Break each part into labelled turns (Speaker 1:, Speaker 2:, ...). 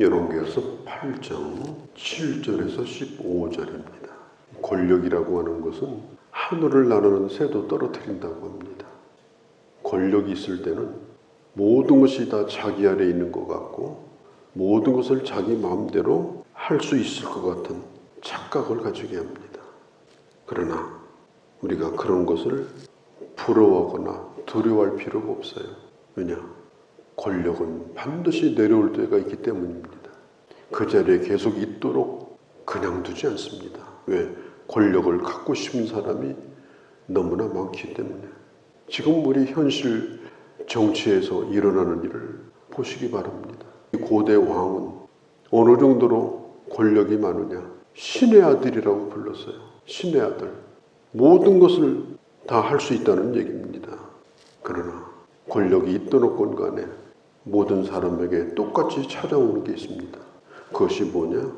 Speaker 1: 열왕기서 8장 7절에서 15절입니다. 권력이라고 하는 것은 하늘을 나르는 새도 떨어뜨린다고 합니다. 권력이 있을 때는 모든 것이 다 자기 아래에 있는 것 같고 모든 것을 자기 마음대로 할 수 있을 것 같은 착각을 가지게 합니다. 그러나 우리가 그런 것을 부러워하거나 두려워할 필요가 없어요. 왜냐? 권력은 반드시 내려올 때가 있기 때문입니다. 그 자리에 계속 있도록 그냥 두지 않습니다. 왜? 권력을 갖고 싶은 사람이 너무나 많기 때문에. 지금 우리 현실 정치에서 일어나는 일을 보시기 바랍니다. 고대 왕은 어느 정도로 권력이 많으냐? 신의 아들이라고 불렀어요. 신의 아들. 모든 것을 다 할 수 있다는 얘기입니다. 그러나 권력이 있든 없건 간에 모든 사람에게 똑같이 찾아오는 게 있습니다. 그것이 뭐냐?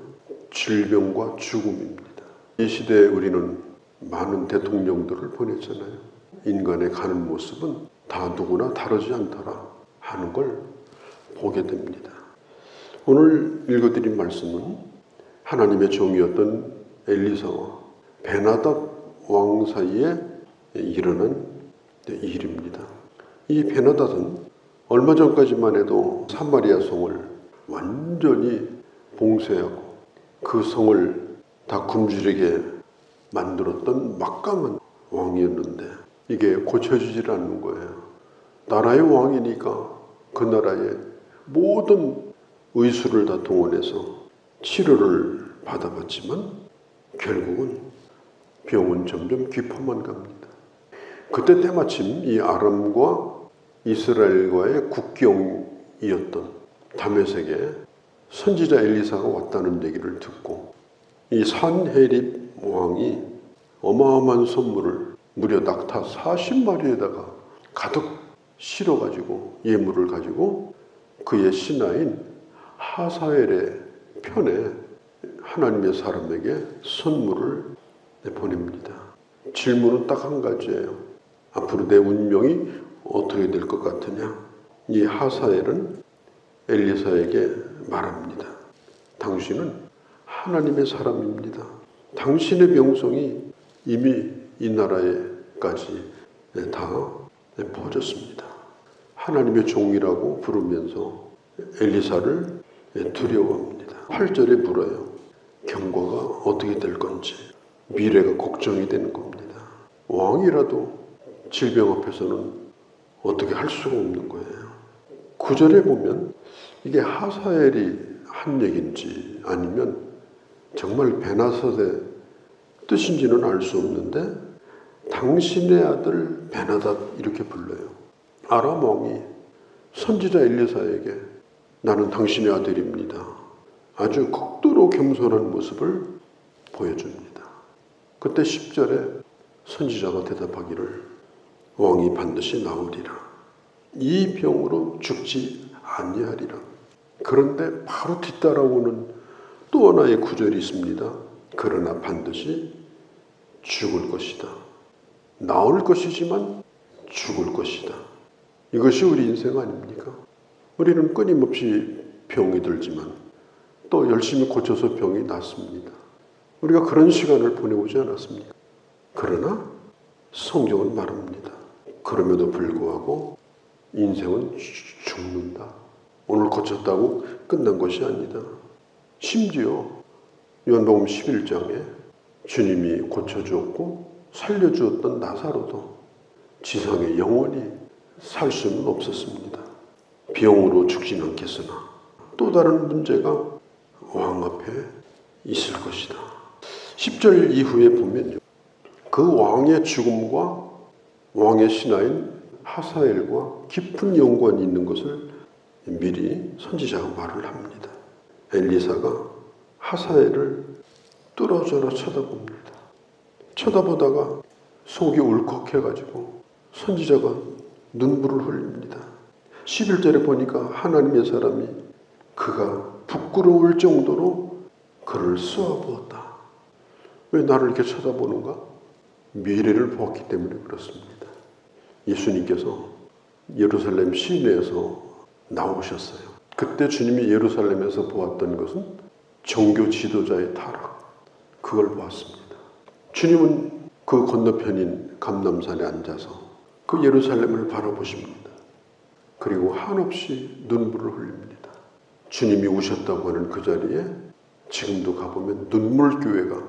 Speaker 1: 질병과 죽음입니다. 이 시대에 우리는 많은 대통령들을 보냈잖아요. 인간의 가는 모습은 다 누구나 다르지 않더라 하는 걸 보게 됩니다. 오늘 읽어드린 말씀은 하나님의 종이었던 엘리사와 베나닷 왕 사이에 일어난 일입니다. 이 베나닷은 얼마 전까지만 해도 사마리아 성을 완전히 봉쇄하고 그 성을 다 굶주리게 만들었던 막강한 왕이었는데 이게 고쳐지질 않는 거예요. 나라의 왕이니까 그 나라의 모든 의수를 다 동원해서 치료를 받아봤지만 결국은 병은 점점 깊어만 갑니다. 그때 때마침 이 아람과 이스라엘과의 국경이었던 다메섹에 선지자 엘리사가 왔다는 얘기를 듣고 이 산헤립 왕이 어마어마한 선물을 무려 낙타 40마리에다가 가득 실어가지고 예물을 가지고 그의 신하인 하사엘의 편에 하나님의 사람에게 선물을 보냅니다. 질문은 딱 한 가지예요. 앞으로 내 운명이 어떻게 될 것 같으냐? 이 하사엘은 엘리사에게 말합니다. 당신은 하나님의 사람입니다. 당신의 명성이 이미 이 나라에까지 다 퍼졌습니다. 하나님의 종이라고 부르면서 엘리사를 두려워합니다. 8절에 물어요. 경과가 어떻게 될 건지. 미래가 걱정이 되는 겁니다. 왕이라도 질병 앞에서는 어떻게 할 수가 없는 거예요. 9절에 보면 이게 하사엘이 한 얘기인지 아니면 정말 베나닷의 뜻인지는 알 수 없는데 당신의 아들 베나닷 이렇게 불러요. 아람 왕이 선지자 엘리사에게 나는 당신의 아들입니다. 아주 극도로 겸손한 모습을 보여줍니다. 그때 10절에 선지자가 대답하기를 왕이 반드시 나으리라. 이 병으로 죽지 아니하리라. 그런데 바로 뒤따라오는 또 하나의 구절이 있습니다. 그러나 반드시 죽을 것이다. 나을 것이지만 죽을 것이다. 이것이 우리 인생 아닙니까? 우리는 끊임없이 병이 들지만 또 열심히 고쳐서 병이 낫습니다. 우리가 그런 시간을 보내오지 않았습니까? 그러나 성경은 말합니다. 그럼에도 불구하고 인생은 죽는다. 오늘 고쳤다고 끝난 것이 아니다. 심지어 요한복음 11장에 주님이 고쳐주었고 살려주었던 나사로도 지상에 영원히 살 수는 없었습니다. 병으로 죽지는 않겠으나 또 다른 문제가 왕 앞에 있을 것이다. 10절 이후에 보면요. 그 왕의 죽음과 왕의 신하인 하사엘과 깊은 연관이 있는 것을 미리 선지자가 말을 합니다. 엘리사가 하사엘을 뚫어져라 쳐다봅니다. 쳐다보다가 속이 울컥해가지고 선지자가 눈물을 흘립니다. 11절에 보니까 하나님의 사람이 그가 부끄러울 정도로 그를 쏘아부었다. 왜 나를 이렇게 쳐다보는가? 미래를 보았기 때문에 그렇습니다. 예수님께서 예루살렘 시내에서 나오셨어요. 그때 주님이 예루살렘에서 보았던 것은 종교 지도자의 타락, 그걸 보았습니다. 주님은 그 건너편인 감람산에 앉아서 그 예루살렘을 바라보십니다. 그리고 한없이 눈물을 흘립니다. 주님이 우셨다고 하는 그 자리에 지금도 가보면 눈물교회가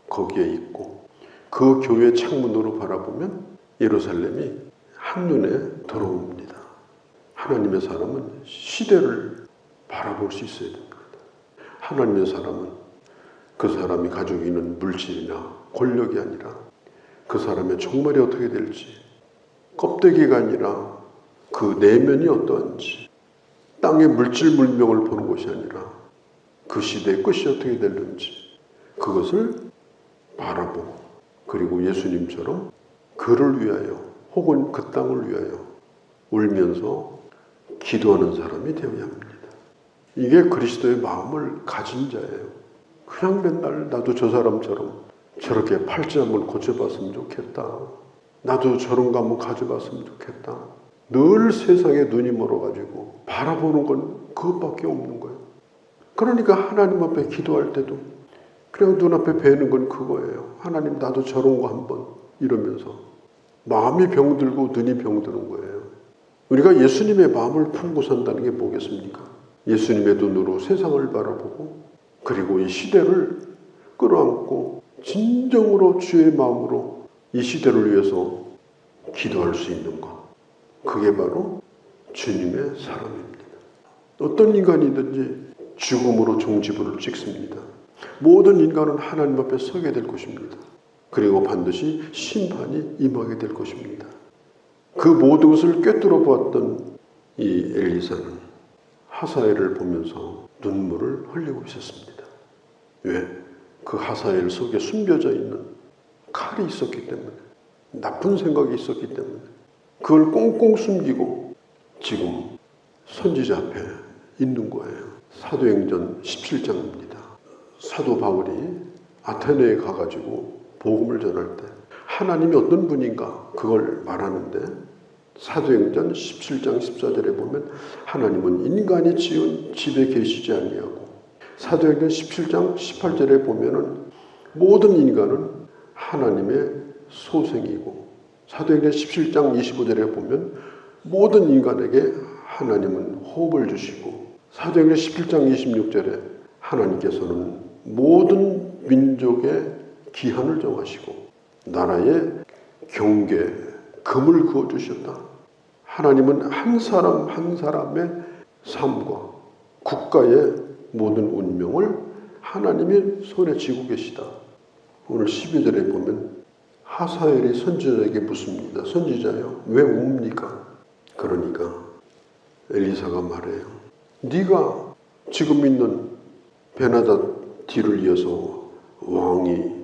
Speaker 1: 거기에 있고, 그 교회 창문으로 바라보면 예루살렘이 한눈에 들어옵니다. 하나님의 사람은 시대를 바라볼 수 있어야 됩니다. 하나님의 사람은 그 사람이 가지고 있는 물질이나 권력이 아니라 그 사람의 정말이 어떻게 될지, 껍데기가 아니라 그 내면이 어떠한지, 땅의 물질 물명을 보는 것이 아니라 그 시대의 끝이 어떻게 될는지 그것을 바라보고, 그리고 예수님처럼 그를 위하여 혹은 그 땅을 위하여 울면서 기도하는 사람이 되어야 합니다. 이게 그리스도의 마음을 가진 자예요. 그냥 맨날 나도 저 사람처럼 저렇게 팔찌 한번 고쳐봤으면 좋겠다, 나도 저런 거 한번 가져봤으면 좋겠다, 늘 세상에 눈이 멀어가지고 바라보는 건 그것밖에 없는 거예요. 그러니까 하나님 앞에 기도할 때도 그냥 눈앞에 뵈는 건 그거예요. 하나님, 나도 저런 거 한번, 이러면서 마음이 병들고 눈이 병드는 거예요. 우리가 예수님의 마음을 품고 산다는 게 뭐겠습니까? 예수님의 눈으로 세상을 바라보고, 그리고 이 시대를 끌어안고 진정으로 주의 마음으로 이 시대를 위해서 기도할 수 있는 것, 그게 바로 주님의 사람입니다. 어떤 인간이든지 죽음으로 종지부를 찍습니다. 모든 인간은 하나님 앞에 서게 될 것입니다. 그리고 반드시 심판이 임하게 될 것입니다. 그 모든 것을 꿰뚫어 보았던 이 엘리사는 하사엘을 보면서 눈물을 흘리고 있었습니다. 왜? 그 하사엘 속에 숨겨져 있는 칼이 있었기 때문에, 나쁜 생각이 있었기 때문에 그걸 꽁꽁 숨기고 지금 선지자 앞에 있는 거예요. 사도행전 17장입니다. 사도 바울이 아테네에 가가지고 복음을 전할 때 하나님이 어떤 분인가 그걸 말하는데, 사도행전 17장 14절에 보면 하나님은 인간이 지은 집에 계시지 아니하고, 사도행전 17장 18절에 보면은 모든 인간은 하나님의 소생이고, 사도행전 17장 25절에 보면 모든 인간에게 하나님은 호흡을 주시고, 사도행전 17장 26절에 하나님께서는 모든 민족의 기한을 정하시고 나라의 경계, 금을 그어주셨다. 하나님은 한 사람 한 사람의 삶과 국가의 모든 운명을 하나님이 손에 쥐고 계시다. 오늘 12절에 보면 하사엘이 선지자에게 묻습니다. 선지자요, 왜 웁니까? 그러니까 엘리사가 말해요. 네가 지금 있는 베나닷 뒤를 이어서 왕이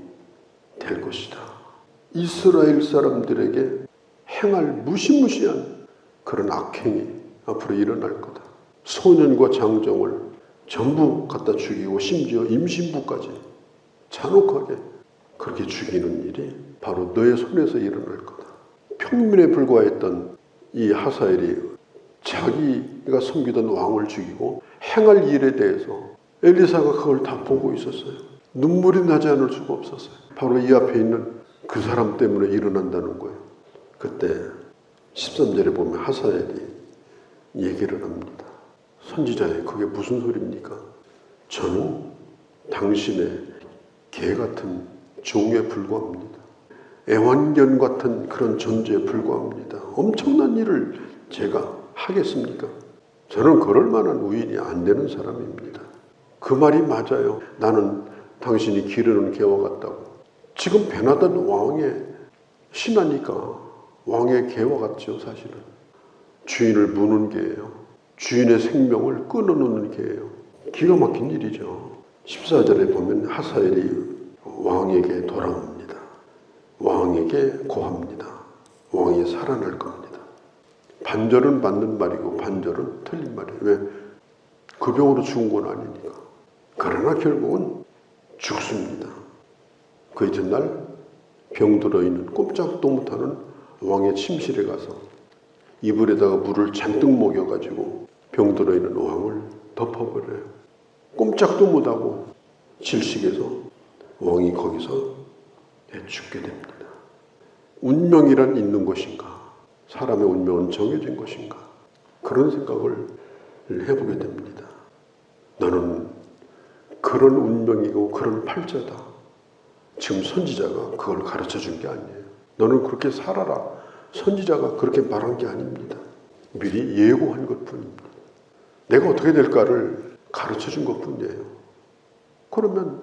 Speaker 1: 될 것이다. 이스라엘 사람들에게 행할 무시무시한 그런 악행이 앞으로 일어날 거다. 소년과 장정을 전부 갖다 죽이고 심지어 임신부까지 잔혹하게 그렇게 죽이는 일이 바로 너의 손에서 일어날 거다. 평민에 불과했던 이 하사엘이 자기가 섬기던 왕을 죽이고 행할 일에 대해서 엘리사가 그걸 다 보고 있었어요. 눈물이 나지 않을 수가 없었어요. 바로 이 앞에 있는 그 사람 때문에 일어난다는 거예요. 그때 13절에 보면 하사엘이 얘기를 합니다. 선지자에 그게 무슨 소리입니까? 저는 당신의 개 같은 종에 불과합니다. 애완견 같은 그런 존재에 불과합니다. 엄청난 일을 제가 하겠습니까? 저는 그럴 만한 우인이 안 되는 사람입니다. 그 말이 맞아요. 나는 당신이 기르는 개와 같다고. 지금 베나닷 왕의 신하니까 왕의 개와 같죠. 사실은 주인을 무는 개예요. 주인의 생명을 끊어놓는 개예요. 기가 막힌 일이죠. 14절에 보면 하사엘이 왕에게 돌아옵니다. 왕에게 고합니다. 왕이 살아날 겁니다. 반절은 맞는 말이고 반절은 틀린 말이에요. 왜? 그 병으로 죽은 건 아니니까. 그러나 결국은 죽습니다. 그 이튿날 병들어 있는 꼼짝도 못하는 왕의 침실에 가서 이불에다가 물을 잔뜩 먹여가지고 병들어 있는 왕을 덮어버려요. 꼼짝도 못하고 질식해서 왕이 거기서 죽게 됩니다. 운명이란 있는 것인가? 사람의 운명은 정해진 것인가? 그런 생각을 해보게 됩니다. 나는 그런 운명이고 그런 팔자다. 지금 선지자가 그걸 가르쳐 준 게 아니에요. 너는 그렇게 살아라. 선지자가 그렇게 말한 게 아닙니다. 미리 예고한 것뿐입니다. 내가 어떻게 될까를 가르쳐 준 것뿐이에요. 그러면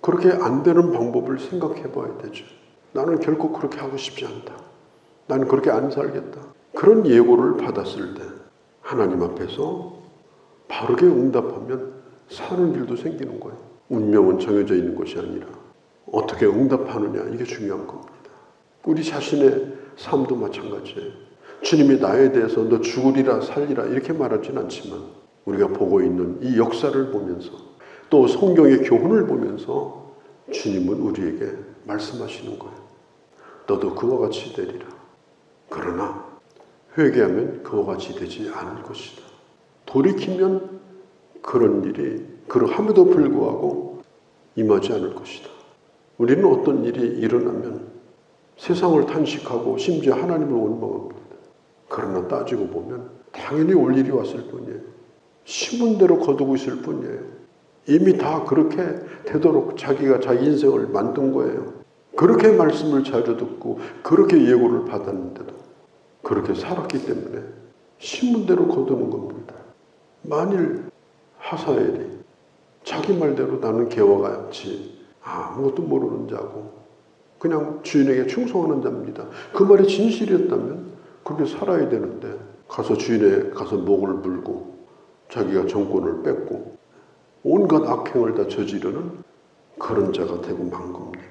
Speaker 1: 그렇게 안 되는 방법을 생각해 봐야 되죠. 나는 결코 그렇게 하고 싶지 않다. 나는 그렇게 안 살겠다. 그런 예고를 받았을 때 하나님 앞에서 바르게 응답하면 사는 길도 생기는 거예요. 운명은 정해져 있는 것이 아니라 어떻게 응답하느냐, 이게 중요한 겁니다. 우리 자신의 삶도 마찬가지예요. 주님이 나에 대해서 너 죽으리라 살리라 이렇게 말하진 않지만 우리가 보고 있는 이 역사를 보면서 또 성경의 교훈을 보면서 주님은 우리에게 말씀하시는 거예요. 너도 그와 같이 되리라. 그러나 회개하면 그와 같이 되지 않을 것이다. 돌이키면 그런 일이 그러함에도 불구하고 임하지 않을 것이다. 우리는 어떤 일이 일어나면 세상을 탄식하고 심지어 하나님을 원망합니다. 그러나 따지고 보면 당연히 올 일이 왔을 뿐이에요. 신문대로 거두고 있을 뿐이에요. 이미 다 그렇게 되도록 자기가 자기 인생을 만든 거예요. 그렇게 말씀을 자주 듣고 그렇게 예고를 받았는데도 그렇게 살았기 때문에 신문대로 거두는 겁니다. 만일 하사엘이 자기 말대로 나는 개와 같이 아무것도 모르는 자고 그냥 주인에게 충성하는 자입니다. 그 말이 진실이었다면 그렇게 살아야 되는데 가서 주인에 가서 목을 물고 자기가 정권을 뺏고 온갖 악행을 다 저지르는 그런 자가 되고 만 겁니다.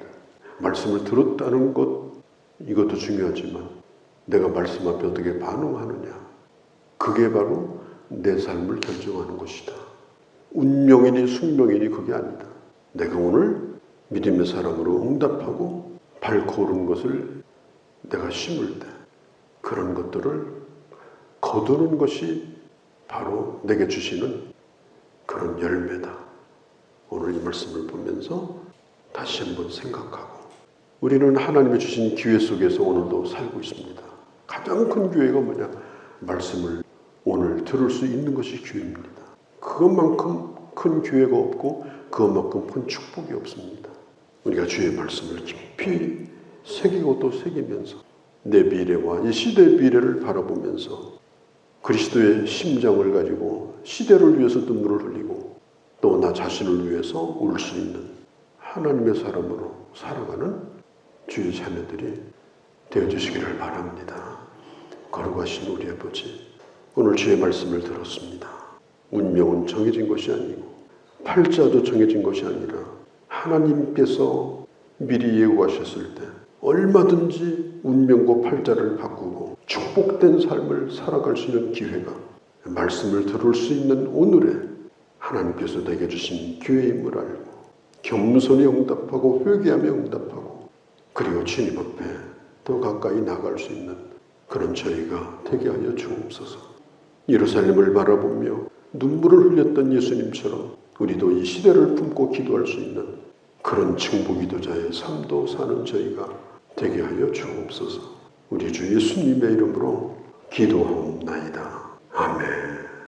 Speaker 1: 말씀을 들었다는 것 이것도 중요하지만 내가 말씀 앞에 어떻게 반응하느냐, 그게 바로 내 삶을 결정하는 것이다. 운명이니 숙명이니 그게 아니다. 내가 오늘 믿음의 사람으로 응답하고 밟고 오른 것을 내가 심을 때 그런 것들을 거두는 것이 바로 내게 주시는 그런 열매다. 오늘 이 말씀을 보면서 다시 한번 생각하고 우리는 하나님이 주신 기회 속에서 오늘도 살고 있습니다. 가장 큰 기회가 뭐냐? 말씀을 오늘 들을 수 있는 것이 기회입니다. 그것만큼 큰 기회가 없고 그것만큼 큰 축복이 없습니다. 우리가 주의 말씀을 깊이 새기고 또 새기면서 내 미래와 이 시대의 미래를 바라보면서 그리스도의 심장을 가지고 시대를 위해서 눈물을 흘리고 또 나 자신을 위해서 울 수 있는 하나님의 사람으로 살아가는 주의 자녀들이 되어주시기를 바랍니다. 거룩하신 우리 아버지, 오늘 주의 말씀을 들었습니다. 운명은 정해진 것이 아니고 팔자도 정해진 것이 아니라 하나님께서 미리 예고하셨을 때 얼마든지 운명과 팔자를 바꾸고 축복된 삶을 살아갈 수 있는 기회가 말씀을 들을 수 있는 오늘에 하나님께서 내게 주신 기회임을 알고 겸손히 응답하고 회개하며 응답하고 그리고 주님 앞에 더 가까이 나갈 수 있는 그런 저희가 되게 하여 주옵소서. 예루살렘을 바라보며 눈물을 흘렸던 예수님처럼 우리도 이 시대를 품고 기도할 수 있는 그런 중보기도자의 삶도 사는 저희가 되게 하여 주옵소서. 우리 주 예수님의 이름으로 기도하옵나이다. 아멘.